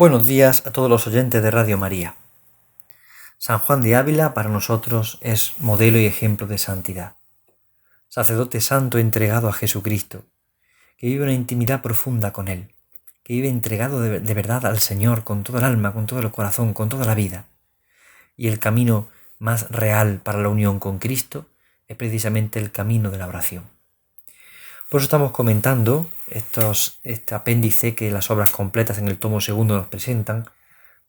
Buenos días a todos los oyentes de Radio María. San Juan de Ávila para nosotros es modelo y ejemplo de santidad. Sacerdote santo entregado a Jesucristo, que vive una intimidad profunda con Él, que vive entregado de verdad al Señor con todo el alma, con todo el corazón, con toda la vida. Y el camino más real para la unión con Cristo es precisamente el camino de la oración. Por eso estamos comentando este apéndice que las obras completas en el tomo segundo nos presentan,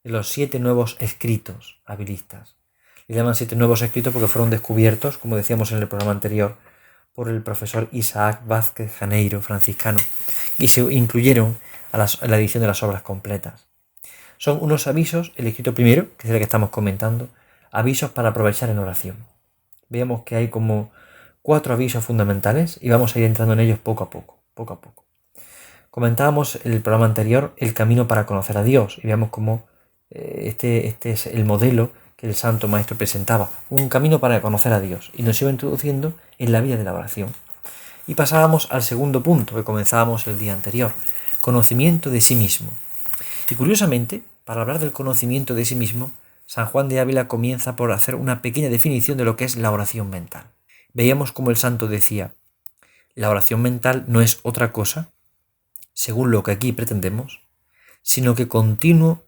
de los 7 nuevos escritos abilistas. Le llaman 7 nuevos escritos porque fueron descubiertos, como decíamos en el programa anterior, por el profesor Isaac Vázquez Janeiro, franciscano, y se incluyeron a la edición de las obras completas. Son unos avisos, el escrito primero, que es el que estamos comentando, avisos para aprovechar en oración. Veamos que hay como 4 avisos fundamentales y vamos a ir entrando en ellos poco a poco. Comentábamos en el programa anterior el camino para conocer a Dios y veamos cómo este es el modelo que el Santo Maestro presentaba, un camino para conocer a Dios, y nos iba introduciendo en la vida de la oración. Y pasábamos al segundo punto que comenzábamos el día anterior, conocimiento de sí mismo. Y curiosamente, para hablar del conocimiento de sí mismo, San Juan de Ávila comienza por hacer una pequeña definición de lo que es la oración mental. Veíamos como el santo decía, la oración mental no es otra cosa, según lo que aquí pretendemos, sino que continuo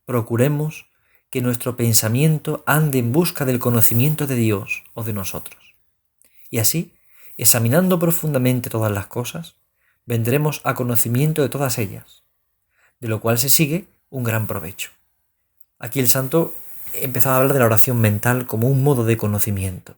procuremos que nuestro pensamiento ande en busca del conocimiento de Dios o de nosotros. Y así, examinando profundamente todas las cosas, vendremos a conocimiento de todas ellas, de lo cual se sigue un gran provecho. Aquí el santo empezaba a hablar de la oración mental como un modo de conocimiento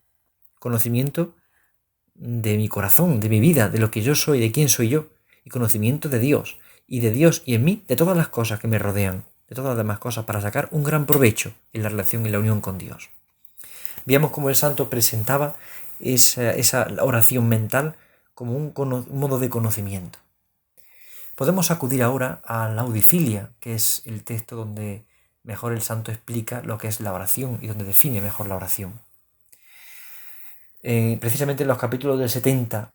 de mi corazón, de mi vida, de lo que yo soy, de quién soy yo, y conocimiento de Dios y en mí, de todas las cosas que me rodean, de todas las demás cosas, para sacar un gran provecho en la relación y la unión con Dios. Veamos cómo el santo presentaba esa oración mental como un modo de conocimiento. Podemos acudir ahora a la audifilia, que es el texto donde mejor el santo explica lo que es la oración y donde define mejor la oración. Precisamente en los capítulos del 70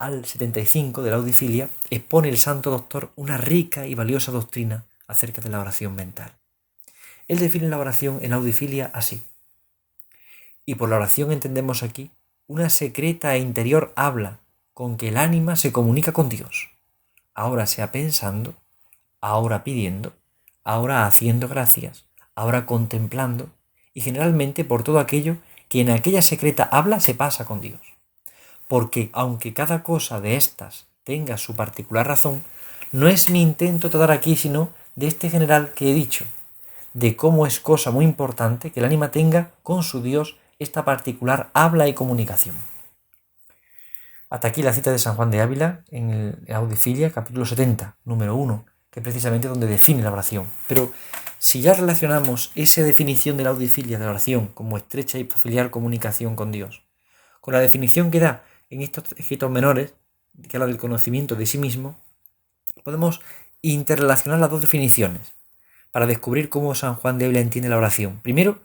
al 75 de la audifilia expone el santo doctor una rica y valiosa doctrina acerca de la oración mental. Él define la oración en la audifilia así. Y por la oración entendemos aquí una secreta e interior habla con que el ánima se comunica con Dios, ahora sea pensando, ahora pidiendo, ahora haciendo gracias, ahora contemplando y generalmente por todo aquello que en aquella secreta habla se pasa con Dios. Porque aunque cada cosa de estas tenga su particular razón, no es mi intento tratar aquí sino de este general que he dicho, de cómo es cosa muy importante que el ánima tenga con su Dios esta particular habla y comunicación. Hasta aquí la cita de San Juan de Ávila en la Audifilia, capítulo 70, número 1, que es precisamente donde define la oración. Pero si ya relacionamos esa definición de la audifilia de la oración como estrecha y familiar comunicación con Dios, con la definición que da en estos escritos menores, que habla del conocimiento de sí mismo, podemos interrelacionar las dos definiciones para descubrir cómo San Juan de Ávila entiende la oración. Primero,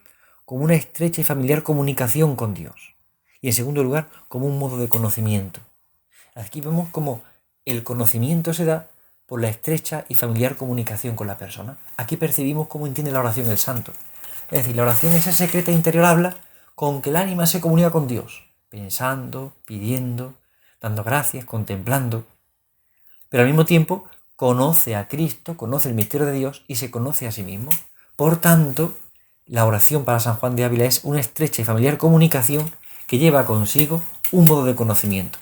como una estrecha y familiar comunicación con Dios. Y en segundo lugar, como un modo de conocimiento. Aquí vemos cómo el conocimiento se da por la estrecha y familiar comunicación con la persona. Aquí percibimos cómo entiende la oración el santo. Es decir, la oración es esa secreta interior habla con que el ánima se comunica con Dios, pensando, pidiendo, dando gracias, contemplando. Pero al mismo tiempo conoce a Cristo, conoce el misterio de Dios y se conoce a sí mismo. Por tanto, la oración para San Juan de Ávila es una estrecha y familiar comunicación que lleva consigo un modo de conocimiento.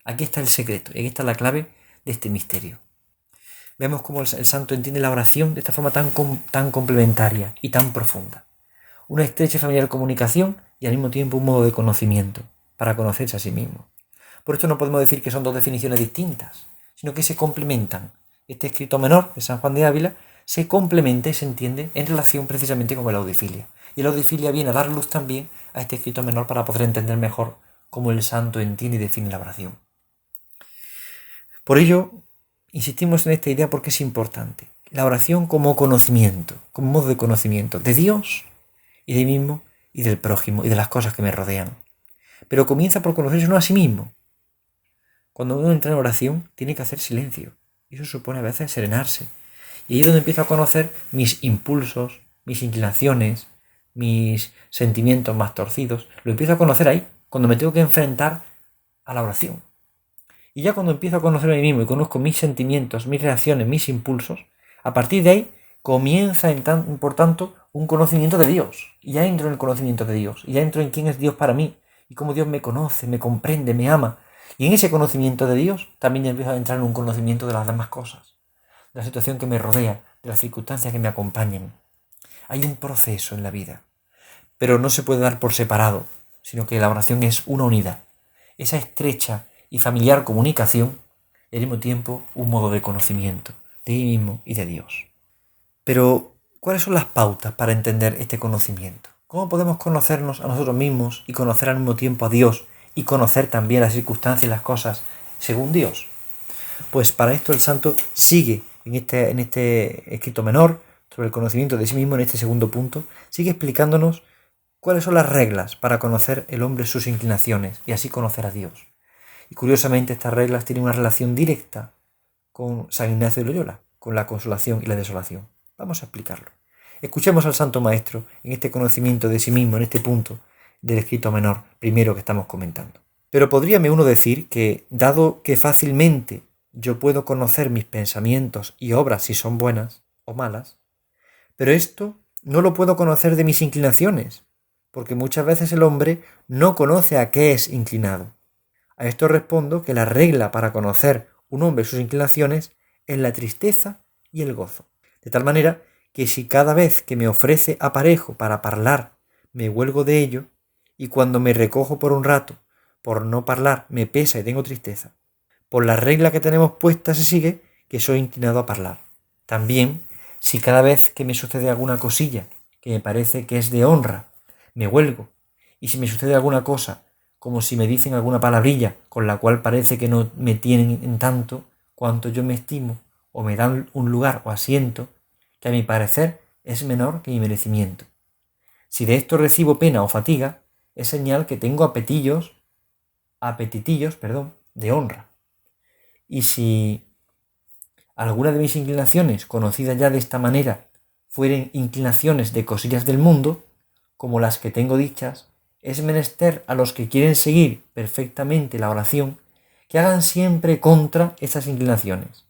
Aquí está el secreto, y aquí está la clave de este misterio. Vemos cómo el santo entiende la oración de esta forma tan complementaria y tan profunda. Una estrecha y familiar comunicación y al mismo tiempo un modo de conocimiento, para conocerse a sí mismo. Por esto no podemos decir que son dos definiciones distintas, sino que se complementan. Este escrito menor de San Juan de Ávila se complementa y se entiende en relación precisamente con la audifilia. Y la audifilia viene a dar luz también a este escrito menor para poder entender mejor cómo el santo entiende y define la oración. Por ello, insistimos en esta idea porque es importante. La oración como conocimiento, como modo de conocimiento de Dios y de mí mismo y del prójimo y de las cosas que me rodean. Pero comienza por conocerse uno a sí mismo. Cuando uno entra en oración, tiene que hacer silencio. Y eso supone a veces serenarse Y ahí es donde empiezo a conocer mis impulsos, mis inclinaciones, mis sentimientos más torcidos. Lo empiezo a conocer ahí, cuando me tengo que enfrentar a la oración. Y ya cuando empiezo a conocer a mí mismo y conozco mis sentimientos, mis reacciones, mis impulsos, a partir de ahí comienza, por tanto, un conocimiento de Dios. Y ya entro en el conocimiento de Dios. Y ya entro en quién es Dios para mí. Y cómo Dios me conoce, me comprende, me ama. Y en ese conocimiento de Dios también empiezo a entrar en un conocimiento de las demás cosas. De la situación que me rodea, de las circunstancias que me acompañan. Hay un proceso en la vida. Pero no se puede dar por separado, sino que la oración es una unidad. Esa estrecha y familiar comunicación y al mismo tiempo un modo de conocimiento de mí mismo y de Dios. Pero, ¿cuáles son las pautas para entender este conocimiento? ¿Cómo podemos conocernos a nosotros mismos y conocer al mismo tiempo a Dios y conocer también las circunstancias y las cosas según Dios? Pues para esto el santo sigue en este escrito menor sobre el conocimiento de sí mismo, en este segundo punto, sigue explicándonos cuáles son las reglas para conocer el hombre sus inclinaciones y así conocer a Dios. Y curiosamente estas reglas tienen una relación directa con San Ignacio de Loyola, con la consolación y la desolación. Vamos a explicarlo. Escuchemos al Santo Maestro en este conocimiento de sí mismo, en este punto del escrito menor primero que estamos comentando. Pero podríame uno decir que, dado que fácilmente yo puedo conocer mis pensamientos y obras si son buenas o malas, pero esto no lo puedo conocer de mis inclinaciones, porque muchas veces el hombre no conoce a qué es inclinado. A esto respondo que la regla para conocer un hombre sus inclinaciones es la tristeza y el gozo. De tal manera que si cada vez que me ofrece aparejo para hablar me huelgo de ello, y cuando me recojo por un rato por no hablar me pesa y tengo tristeza, por la regla que tenemos puesta se sigue que soy inclinado a hablar. También, si cada vez que me sucede alguna cosilla que me parece que es de honra, me huelgo, y si me sucede alguna cosa, como si me dicen alguna palabrilla con la cual parece que no me tienen en tanto cuanto yo me estimo, o me dan un lugar o asiento, que a mi parecer es menor que mi merecimiento. Si de esto recibo pena o fatiga, es señal que tengo apetitillos, de honra. Y si alguna de mis inclinaciones, conocidas ya de esta manera, fueren inclinaciones de cosillas del mundo, como las que tengo dichas, es menester a los que quieren seguir perfectamente la oración, que hagan siempre contra estas inclinaciones.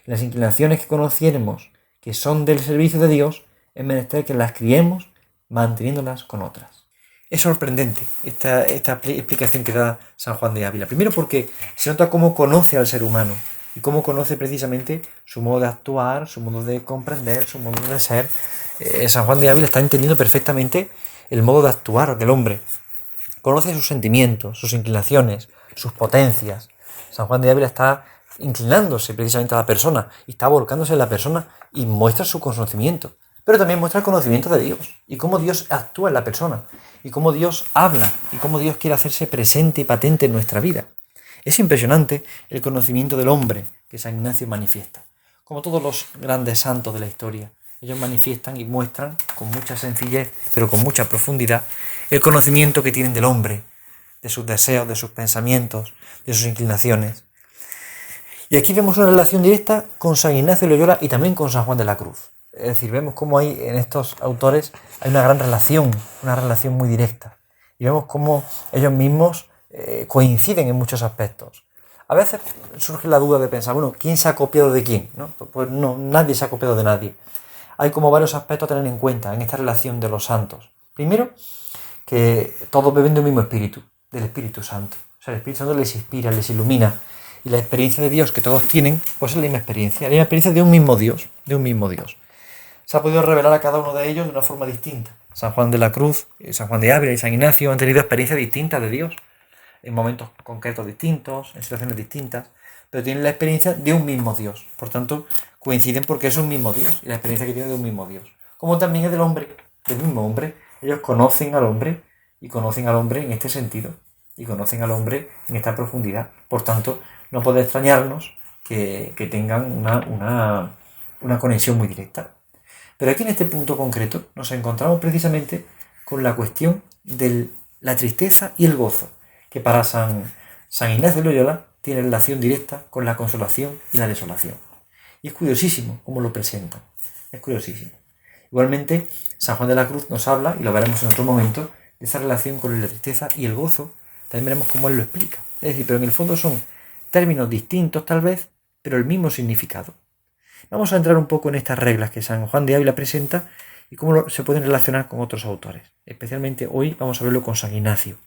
Las inclinaciones que conociéramos que son del servicio de Dios, es menester que las criemos manteniéndolas con otras. Es sorprendente esta explicación que da San Juan de Ávila. Primero porque se nota cómo conoce al ser humano y cómo conoce precisamente su modo de actuar, su modo de comprender, su modo de ser. San Juan de Ávila está entendiendo perfectamente el modo de actuar del hombre. Conoce sus sentimientos, sus inclinaciones, sus potencias. San Juan de Ávila está inclinándose precisamente a la persona y está volcándose en la persona y muestra su conocimiento, pero también muestra el conocimiento de Dios y cómo Dios actúa en la persona y cómo Dios habla y cómo Dios quiere hacerse presente y patente en nuestra vida. Es impresionante el conocimiento del hombre que San Ignacio manifiesta. Como todos los grandes santos de la historia, ellos manifiestan y muestran con mucha sencillez, pero con mucha profundidad, el conocimiento que tienen del hombre, de sus deseos, de sus pensamientos, de sus inclinaciones. Y aquí vemos una relación directa con San Ignacio de Loyola y también con San Juan de la Cruz. Es decir, vemos cómo hay en estos autores hay una gran relación, una relación muy directa. Y vemos cómo ellos mismos coinciden en muchos aspectos. A veces surge la duda de pensar, bueno, ¿quién se ha copiado de quién? Pues no, nadie se ha copiado de nadie. Hay como varios aspectos a tener en cuenta en esta relación de los santos. Primero, que todos beben de un mismo espíritu, del Espíritu Santo. O sea, el Espíritu Santo les inspira, les ilumina. Y la experiencia de Dios que todos tienen, pues es la misma experiencia de un mismo Dios, Se ha podido revelar a cada uno de ellos de una forma distinta. San Juan de la Cruz, San Juan de Ávila y San Ignacio han tenido experiencias distintas de Dios, en momentos concretos distintos, en situaciones distintas, pero tienen la experiencia de un mismo Dios. Por tanto, coinciden porque es un mismo Dios y la experiencia que tienen de un mismo Dios. Como también es del hombre, del mismo hombre. Ellos conocen al hombre y conocen al hombre en este sentido y conocen al hombre en esta profundidad. Por tanto, no puede extrañarnos que tengan una conexión muy directa. Pero aquí en este punto concreto nos encontramos precisamente con la cuestión de la tristeza y el gozo, que para San Ignacio de Loyola tiene relación directa con la consolación y la desolación. Y es curiosísimo cómo lo presenta. Es curiosísimo. Igualmente, San Juan de la Cruz nos habla, y lo veremos en otro momento, de esa relación con la tristeza y el gozo. También veremos cómo él lo explica. Es decir, pero en el fondo son términos distintos tal vez, pero el mismo significado. Vamos a entrar un poco en estas reglas que San Juan de Ávila presenta y cómo se pueden relacionar con otros autores. Especialmente hoy vamos a verlo con San Ignacio.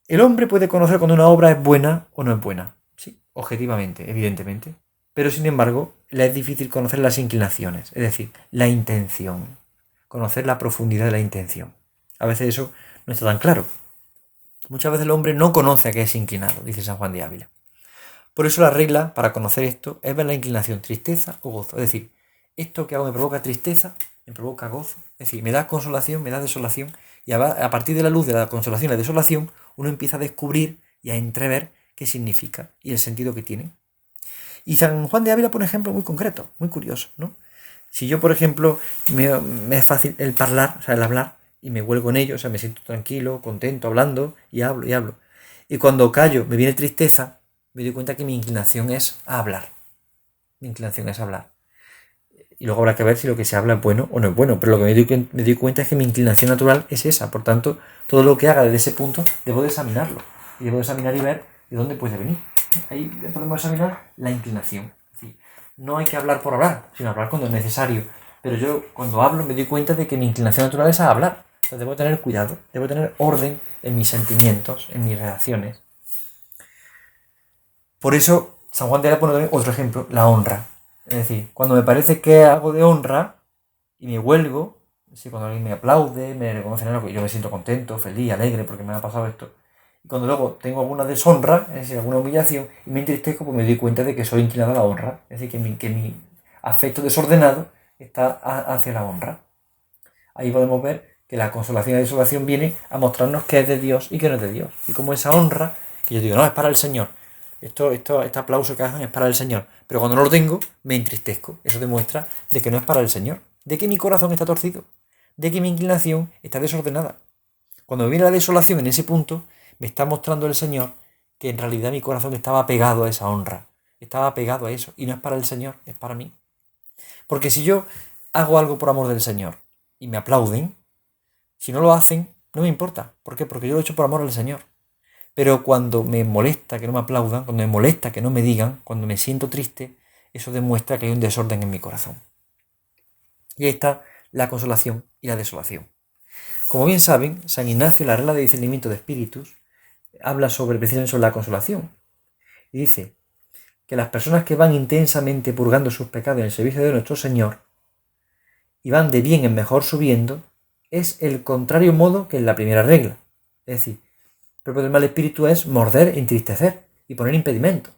El hombre puede conocer cuando una obra es buena o no es buena. Sí, objetivamente, evidentemente. Pero sin embargo, le es difícil conocer las inclinaciones, es decir, la intención. Conocer la profundidad de la intención. A veces eso no está tan claro. Muchas veces el hombre no conoce a qué es inclinado, dice San Juan de Ávila. Por eso la regla para conocer esto es ver la inclinación, tristeza o gozo. Es decir, esto que hago me provoca tristeza, me provoca gozo. Es decir, me da consolación, me da desolación. Y a partir de la luz de la consolación y la desolación, uno empieza a descubrir y a entrever qué significa y el sentido que tiene. Y San Juan de Ávila pone un ejemplo muy concreto, muy curioso, ¿no? Si yo, por ejemplo, me es fácil el hablar, o sea, el hablar, y me huelgo en ello, o sea, me siento tranquilo, contento, hablando, y hablo, y hablo. Y cuando callo, me viene tristeza, me doy cuenta que mi inclinación es a hablar. Mi inclinación es a hablar. Y luego habrá que ver si lo que se habla es bueno o no es bueno, pero lo que me doy cuenta es que mi inclinación natural es esa. Por tanto, todo lo que haga desde ese punto, debo de examinarlo. Y debo de examinar y ver de dónde puede venir. Ahí podemos examinar la inclinación. Es decir, no hay que hablar por hablar, sino hablar cuando es necesario. Pero yo cuando hablo me doy cuenta de que mi inclinación natural es a hablar. Entonces debo tener cuidado, debo tener orden en mis sentimientos, en mis reacciones. Por eso San Juan de Ávila pone otro ejemplo, la honra. Es decir, cuando me parece que hago de honra y me huelgo, cuando alguien me aplaude, me reconoce en algo, yo me siento contento, feliz, alegre porque me ha pasado esto. Y cuando luego tengo alguna deshonra, es decir, alguna humillación, y me entristezco, pues me doy cuenta de que soy inclinado a la honra. Es decir, que mi afecto desordenado está hacia la honra. Ahí podemos ver que la consolación y la desolación viene a mostrarnos que es de Dios y que no es de Dios. Y como esa honra, que yo digo, no, es para el Señor. Este aplauso que hacen es para el Señor. Pero cuando no lo tengo, me entristezco. Eso demuestra de que no es para el Señor. De que mi corazón está torcido. De que mi inclinación está desordenada. Cuando me viene la desolación en ese punto, me está mostrando el Señor que en realidad mi corazón estaba pegado a esa honra. Estaba pegado a eso. Y no es para el Señor, es para mí. Porque si yo hago algo por amor del Señor y me aplauden, si no lo hacen, no me importa. ¿Por qué? Porque yo lo he hecho por amor al Señor. Pero cuando me molesta que no me aplaudan, cuando me molesta que no me digan, cuando me siento triste, eso demuestra que hay un desorden en mi corazón. Y ahí está la consolación y la desolación. Como bien saben, San Ignacio, en la regla de discernimiento de espíritus, habla precisamente sobre la consolación. Y dice que las personas que van intensamente purgando sus pecados en el servicio de nuestro Señor y van de bien en mejor subiendo, es el contrario modo que en la primera regla. Es decir, el propio del mal espíritu es morder, entristecer y poner impedimentos.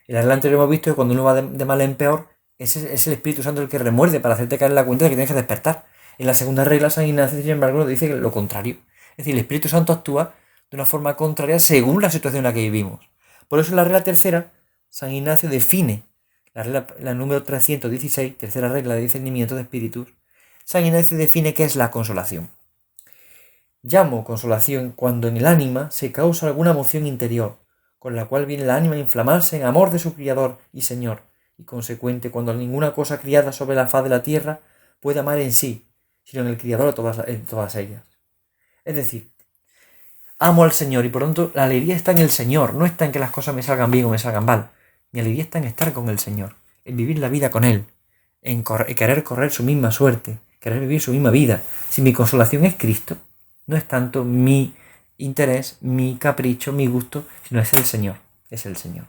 En la regla anterior hemos visto que cuando uno va de mal en peor, es el Espíritu Santo el que remuerde para hacerte caer en la cuenta de que tienes que despertar. En la segunda regla, San Ignacio, sin embargo, nos dice lo contrario. Es decir, el Espíritu Santo actúa de una forma contraria según la situación en la que vivimos. Por eso en la regla tercera, San Ignacio define la número 316, tercera regla de discernimiento de espíritus. San Ignacio define qué es la consolación. Llamo consolación cuando en el ánima se causa alguna emoción interior, con la cual viene el ánima a inflamarse en amor de su Criador y Señor, y consecuente cuando ninguna cosa criada sobre la faz de la tierra puede amar en sí, sino en el Criador en todas ellas. Es decir, amo al Señor y por lo tanto la alegría está en el Señor, no está en que las cosas me salgan bien o me salgan mal. Mi alegría está en estar con el Señor, en vivir la vida con Él, en querer correr su misma suerte, querer vivir su misma vida. Si mi consolación es Cristo, no es tanto mi interés, mi capricho, mi gusto, sino es el Señor, es el Señor.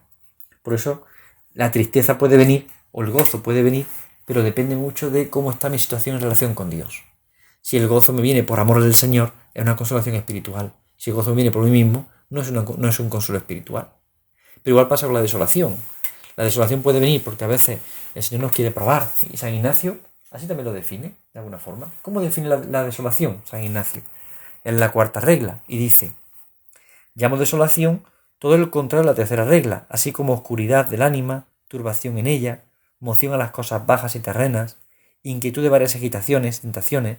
Por eso la tristeza puede venir, o el gozo puede venir, pero depende mucho de cómo está mi situación en relación con Dios. Si el gozo me viene por amor del Señor, es una consolación espiritual. Si el gozo me viene por mí mismo, no es un consuelo espiritual. Pero igual pasa con la desolación. La desolación puede venir porque a veces el Señor nos quiere probar. Y San Ignacio así también lo define, de alguna forma. ¿Cómo define la desolación, San Ignacio? En la cuarta regla, y dice: llamo desolación todo el contrario de la tercera regla, así como oscuridad del ánima, turbación en ella, moción a las cosas bajas y terrenas, inquietud de varias agitaciones, tentaciones,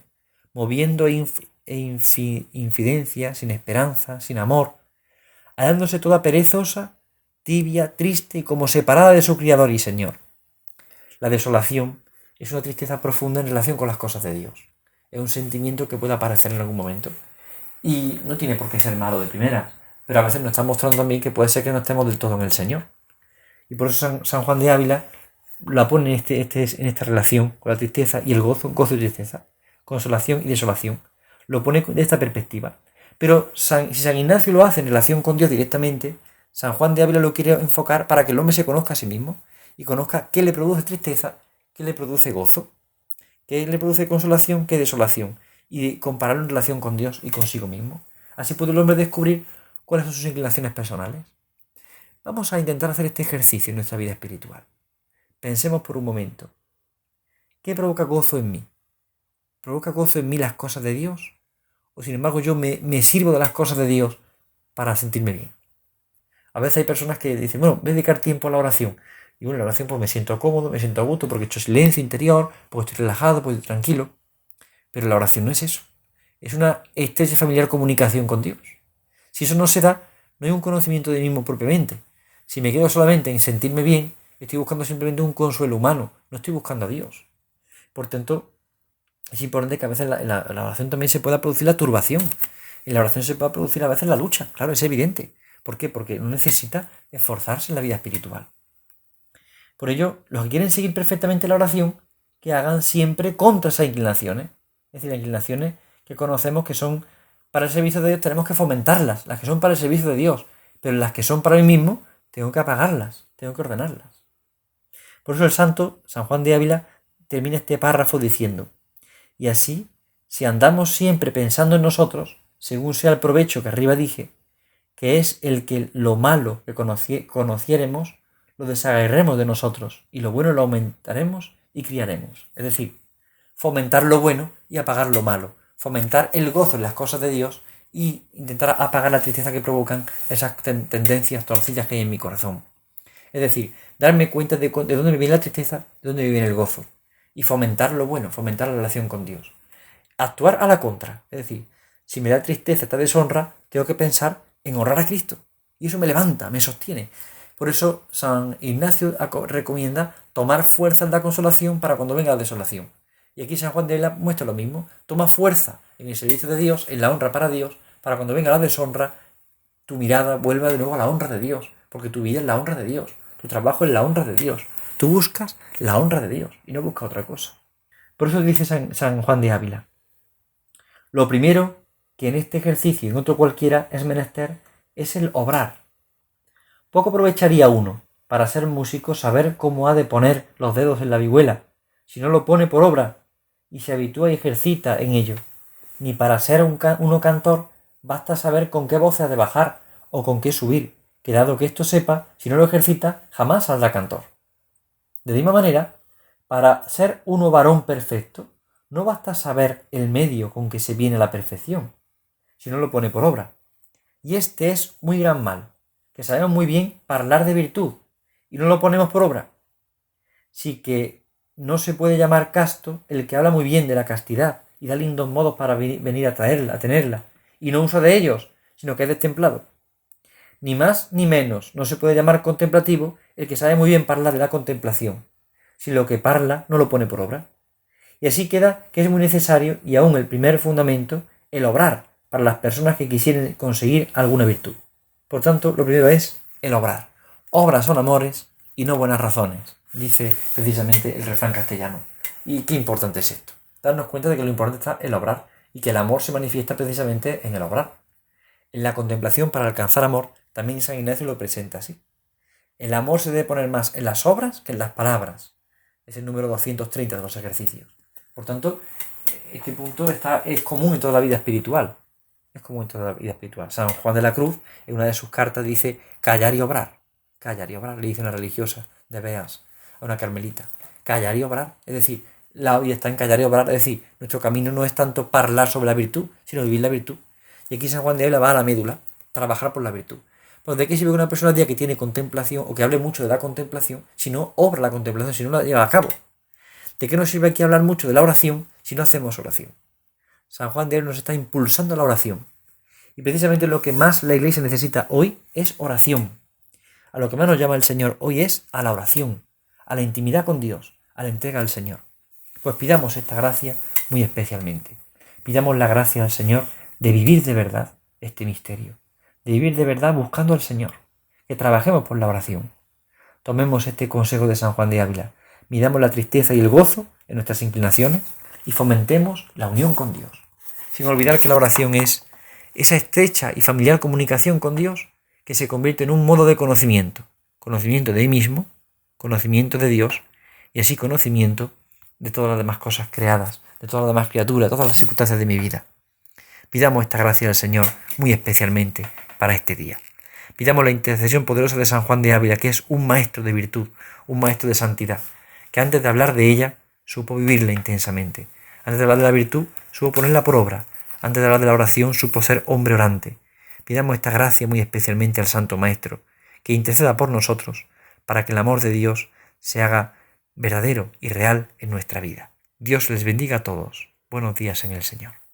moviendo infidencia, sin esperanza, sin amor, hallándose toda perezosa, tibia, triste y como separada de su Criador y Señor. La desolación es una tristeza profunda en relación con las cosas de Dios. Es un sentimiento que puede aparecer en algún momento. Y no tiene por qué ser malo de primera, pero a veces nos está mostrando también que puede ser que no estemos del todo en el Señor. Y por eso San Juan de Ávila la pone en esta relación con la tristeza y el gozo y tristeza, consolación y desolación. Lo pone de esta perspectiva. Pero si San Ignacio lo hace en relación con Dios directamente, San Juan de Ávila lo quiere enfocar para que el hombre se conozca a sí mismo y conozca qué le produce tristeza, qué le produce gozo, qué le produce consolación, qué desolación, y compararlo en relación con Dios y consigo mismo. Así puede el hombre descubrir cuáles son sus inclinaciones personales. Vamos a intentar hacer este ejercicio en nuestra vida espiritual. Pensemos por un momento. ¿Qué provoca gozo en mí? ¿Provoca gozo en mí las cosas de Dios? ¿O sin embargo yo me sirvo de las cosas de Dios para sentirme bien? A veces hay personas que dicen, bueno, voy a dedicar tiempo a la oración. Y bueno, la oración pues me siento cómodo, me siento a gusto porque he hecho silencio interior, porque estoy relajado, porque estoy tranquilo. Pero la oración no es eso. Es una estrecha familiar comunicación con Dios. Si eso no se da, no hay un conocimiento de mí mismo propiamente. Si me quedo solamente en sentirme bien, estoy buscando simplemente un consuelo humano, no estoy buscando a Dios. Por tanto, es importante que a veces en la oración también se pueda producir la turbación. En la oración se pueda producir a veces la lucha, claro, es evidente. ¿Por qué? Porque no necesita esforzarse en la vida espiritual. Por ello, los que quieren seguir perfectamente la oración, que hagan siempre contra esas inclinaciones. Es decir, las inclinaciones que conocemos que son para el servicio de Dios, tenemos que fomentarlas. Las que son para el servicio de Dios, pero las que son para mí mismo, tengo que apagarlas, tengo que ordenarlas. Por eso el santo, San Juan de Ávila, termina este párrafo diciendo: y así, si andamos siempre pensando en nosotros, según sea el provecho que arriba dije, que es el que lo malo que conociéremos, lo desagarremos de nosotros, y lo bueno lo aumentaremos y criaremos. Es decir, fomentar lo bueno y apagar lo malo. Fomentar el gozo en las cosas de Dios y intentar apagar la tristeza que provocan esas tendencias torcidas que hay en mi corazón. Es decir, darme cuenta de dónde me viene la tristeza, de dónde me viene el gozo. Y fomentar lo bueno, fomentar la relación con Dios. Actuar a la contra. Es decir, si me da tristeza, esta deshonra, tengo que pensar en honrar a Cristo. Y eso me levanta, me sostiene. Por eso San Ignacio recomienda tomar fuerza en la consolación para cuando venga la desolación. Y aquí San Juan de Ávila muestra lo mismo. Toma fuerza en el servicio de Dios, en la honra para Dios, para cuando venga la deshonra, tu mirada vuelva de nuevo a la honra de Dios. Porque tu vida es la honra de Dios. Tu trabajo es la honra de Dios. Tú buscas la honra de Dios y no buscas otra cosa. Por eso dice San Juan de Ávila: lo primero que en este ejercicio y en otro cualquiera es menester es el obrar. Poco aprovecharía uno para ser músico saber cómo ha de poner los dedos en la vihuela, si no lo pone por obra y se habitúa y ejercita en ello. Ni para ser uno cantor basta saber con qué voz ha de bajar o con qué subir, que dado que esto sepa, si no lo ejercita, jamás saldrá cantor. De la misma manera, para ser uno varón perfecto, no basta saber el medio con que se viene la perfección, si no lo pone por obra. Y este es muy gran mal, que sabemos muy bien hablar de virtud, y no lo ponemos por obra. Sí que no se puede llamar casto el que habla muy bien de la castidad y da lindos modos para venir a tenerla, y no usa de ellos, sino que es destemplado. Ni más ni menos no se puede llamar contemplativo el que sabe muy bien hablar de la contemplación, si lo que parla no lo pone por obra. Y así queda que es muy necesario, y aún el primer fundamento, el obrar para las personas que quisieren conseguir alguna virtud. Por tanto, lo primero es el obrar. Obras son amores y no buenas razones, dice precisamente el refrán castellano. Y qué importante es esto. Darnos cuenta de que lo importante está el obrar y que el amor se manifiesta precisamente en el obrar. En la contemplación, para alcanzar amor, también San Ignacio lo presenta así. El amor se debe poner más en las obras que en las palabras. Es el número 230 de los ejercicios. Por tanto, este punto es común en toda la vida espiritual. Es común en toda la vida espiritual. San Juan de la Cruz, en una de sus cartas, dice callar y obrar. Callar y obrar, le dice una religiosa de Beas a una carmelita. Callar y obrar. Es decir, la vida está en callar y obrar. Es decir, nuestro camino no es tanto hablar sobre la virtud, sino vivir la virtud. Y aquí San Juan de Ávila va a la médula, trabajar por la virtud. Pues ¿de qué sirve que una persona diga que tiene contemplación o que hable mucho de la contemplación si no obra la contemplación, si no la lleva a cabo? ¿De qué nos sirve aquí hablar mucho de la oración si no hacemos oración? San Juan de Ávila nos está impulsando a la oración. Y precisamente lo que más la Iglesia necesita hoy es oración. A lo que más nos llama el Señor hoy es a la oración, a la intimidad con Dios, a la entrega al Señor. Pues pidamos esta gracia muy especialmente. Pidamos la gracia al Señor de vivir de verdad este misterio, de vivir de verdad buscando al Señor, que trabajemos por la oración. Tomemos este consejo de San Juan de Ávila, midamos la tristeza y el gozo en nuestras inclinaciones y fomentemos la unión con Dios, sin olvidar que la oración es esa estrecha y familiar comunicación con Dios que se convierte en un modo de conocimiento de mí mismo, conocimiento de Dios y así conocimiento de todas las demás cosas creadas, de todas las demás criaturas, de todas las circunstancias de mi vida. Pidamos esta gracia al Señor muy especialmente para este día. Pidamos la intercesión poderosa de San Juan de Ávila, que es un maestro de virtud, un maestro de santidad, que antes de hablar de ella supo vivirla intensamente. Antes de hablar de la virtud supo ponerla por obra. Antes de hablar de la oración supo ser hombre orante. Pidamos esta gracia muy especialmente al Santo Maestro, que interceda por nosotros para que el amor de Dios se haga verdadero y real en nuestra vida. Dios les bendiga a todos. Buenos días en el Señor.